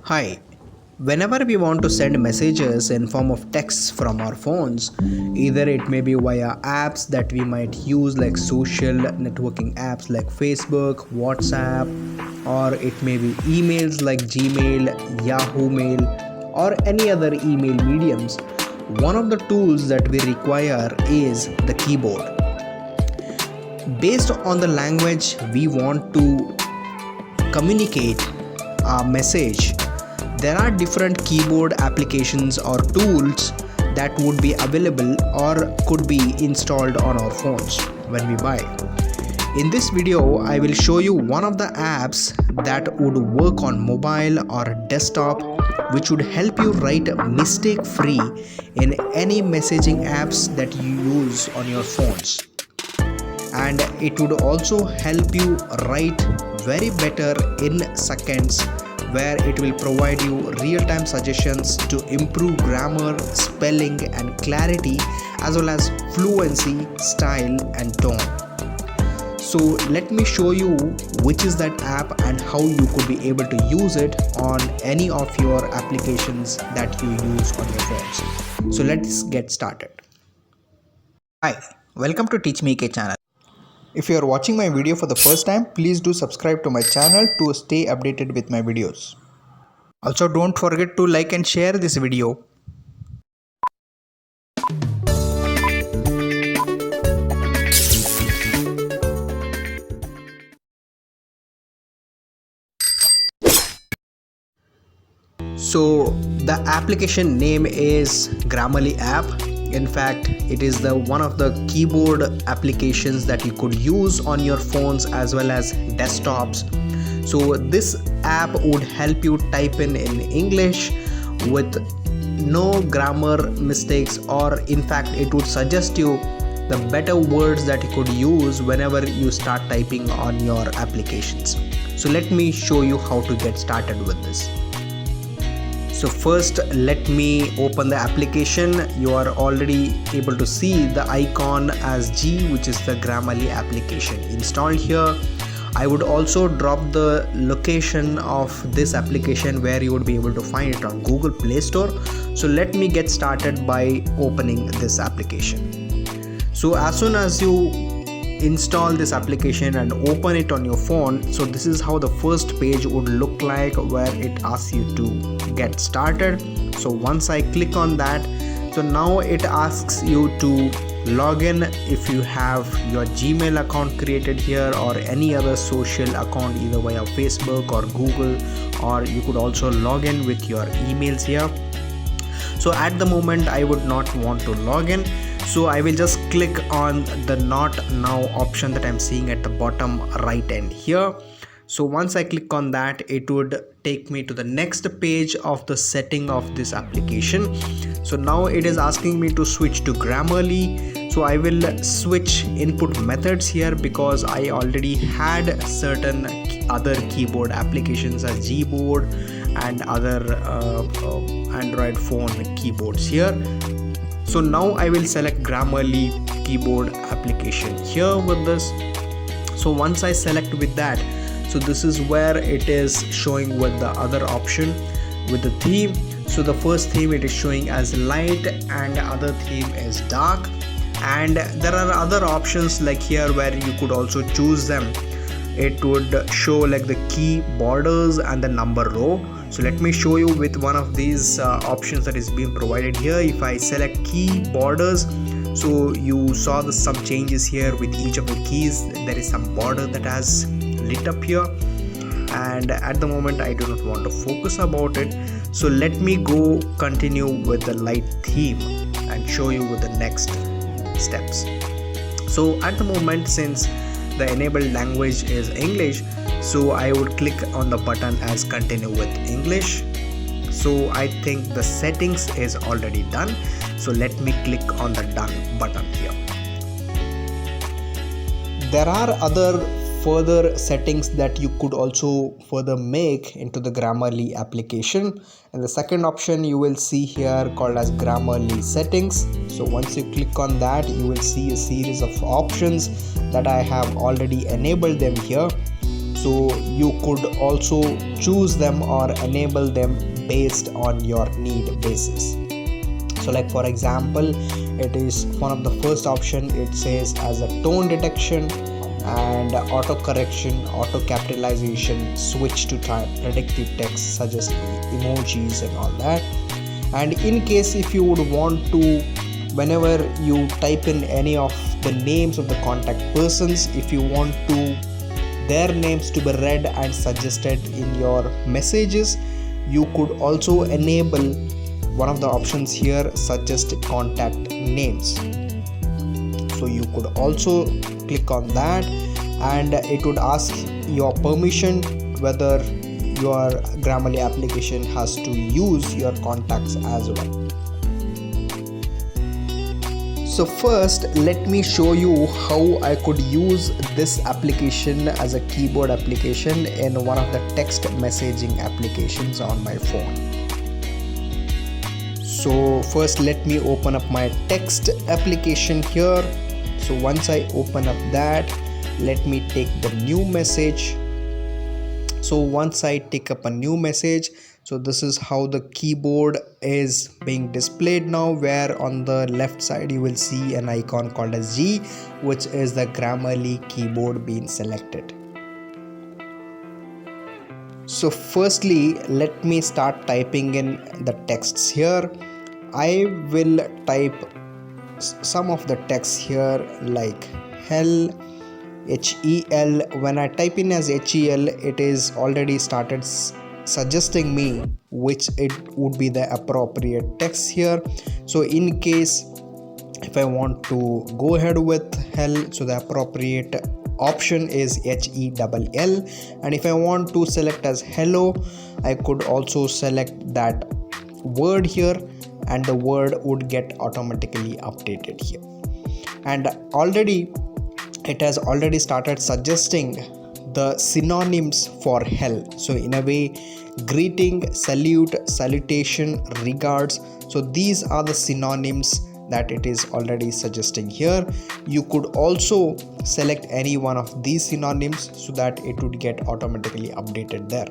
Hi. Whenever we want to send messages in form of texts from our phones, either it may be via apps that we might use like social networking apps like Facebook, WhatsApp, or it may be emails like Gmail, Yahoo Mail, or any other email mediums, one of the tools that we require is the keyboard. Based on the language we want to communicate our message, there are different keyboard applications or tools that would be available or could be installed on our phones when we buy. In this video, I will show you one of the apps that would work on mobile or desktop, which would help you write mistake free in any messaging apps that you use on your phones. And it would also help you write very better in seconds, where it will provide you real-time suggestions to improve grammar, spelling and clarity, as well as fluency, style and tone. So let me show you which is that app and how you could be able to use it on any of your applications that you use on your phones. So let's get started. Hi, welcome to Teach Me K channel. If you are watching my video for the first time, please do subscribe to my channel to stay updated with my videos. Also, don't forget to like and share this video. So the application name is Grammarly app. In fact, it is one of the keyboard applications that you could use on your phones as well as desktops. So this app would help you type in English with no grammar mistakes, or in fact it would suggest you the better words that you could use whenever you start typing on your applications. So let me show you how to get started with this. So first, let me open the application. You are already able to see the icon as G, which is the Grammarly application installed here. I would also drop the location of this application where you would be able to find it on Google Play Store. So let me get started by opening this application. So as soon as you install this application and open it on your phone, so this is how the first page would look like, where it asks you to get started. So once I click on that, so now it asks you to log in if you have your Gmail account created here or any other social account, either via Facebook or Google, or you could also log in with your emails here. So at the moment I would not want to log in, so I will just click on the not now option that I'm seeing at the bottom right end here. So once I click on that, it would take me to the next page of the setting of this application. So now it is asking me to switch to Grammarly. So I will switch input methods here because I already had certain other keyboard applications as Gboard and other Android phone keyboards here. So now I will select Grammarly keyboard application here with this. So once I select with that, so this is where it is showing with the other option with the theme. So the first theme it is showing as light and the other theme is dark, and there are other options like here where you could also choose them. It would show like the key borders and the number row. So let me show you with one of these options that is being provided here. If I select key borders, so you saw some changes here with each of the keys. There is some border that has lit up here, and at the moment I do not want to focus about it. So let me go continue with the light theme and show you with the next steps. So at the moment, since the enabled language is English, so I would click on the button as continue with English. So I think the settings is already done, so let me click on the done button here. There are other further settings that you could also further make into the Grammarly application, and the second option you will see here called as Grammarly settings. So once you click on that, you will see a series of options that I have already enabled them here. so you could also choose them or enable them based on your need basis. So like for example, it is one of the first option, it says as a tone detection and auto correction, auto capitalization, switch to type, predictive text, suggest emojis and all that. And in case if you would want to, whenever you type in any of the names of the contact persons, if you want to their names to be read and suggested in your messages, you could also enable one of the options here, suggest contact names. So you could also click on that and it would ask your permission whether your Grammarly application has to use your contacts as well. So first let me show you how I could use this application as a keyboard application in one of the text messaging applications on my phone. So first let me open up my text application here. So once I open up that, let me take the new message. So once I take up a new message, so this is how the keyboard is being displayed now, where on the left side you will see an icon called as G, which is the Grammarly keyboard being selected. So firstly, let me start typing in the texts here. I will type some of the text here like hell, HEL. When I type in as HEL, it is already started suggesting me which it would be the appropriate text here. So in case if I want to go ahead with hell, so the appropriate option is HELL, and if I want to select as hello, I could also select that word here and the word would get automatically updated here. And already it has already started suggesting the synonyms for hell. So in a way, greeting, salute, salutation, regards, so these are the synonyms that it is already suggesting here. You could also select any one of these synonyms so that it would get automatically updated there.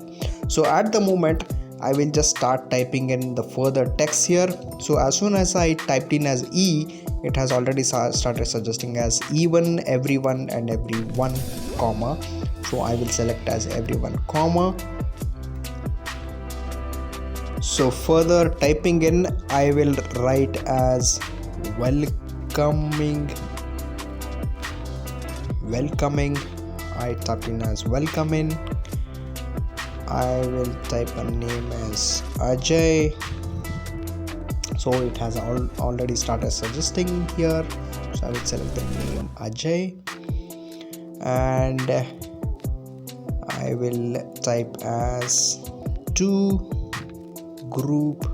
So at the moment I will just start typing in the further text here. So as soon as I typed in as E, it has already started suggesting as even, everyone and everyone, comma. So I will select as everyone, comma. So further typing in, I will write as welcoming. I typed in as welcoming. I will type a name as Ajay. So it has already started suggesting here. So I will select the name Ajay and I will type as to group.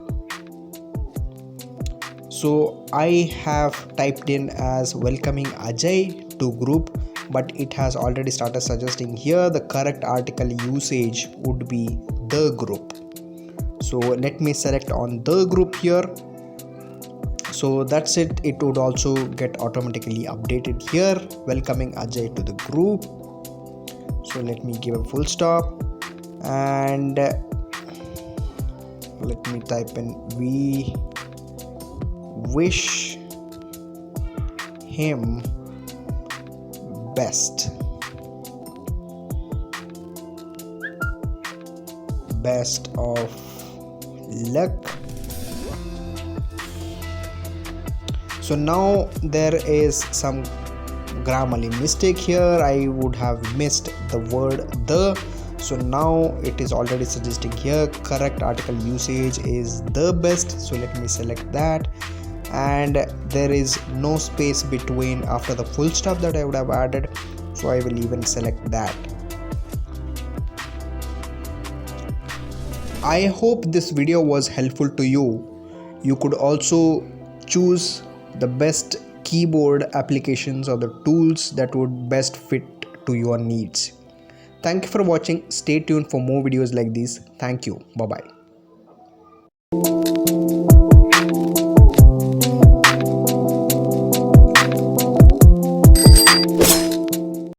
So I have typed in as welcoming Ajay to group, but it has already started suggesting here the correct article usage would be the group. So let me select on the group here. So that's it, it would also get automatically updated here, welcoming Ajay to the group. So let me give a full stop and let me type in we wish him best of luck. So now there is some Grammarly mistake here. I would have missed the word the. So now it is already suggesting here correct article usage is the best. So let me select that, and there is no space between after the full stop that I would have added, so I will even select that. I hope this video was helpful to you. You could also choose the best keyboard applications or the tools that would best fit to your needs. Thank you for watching. Stay tuned for more videos like these. Thank you. Bye bye.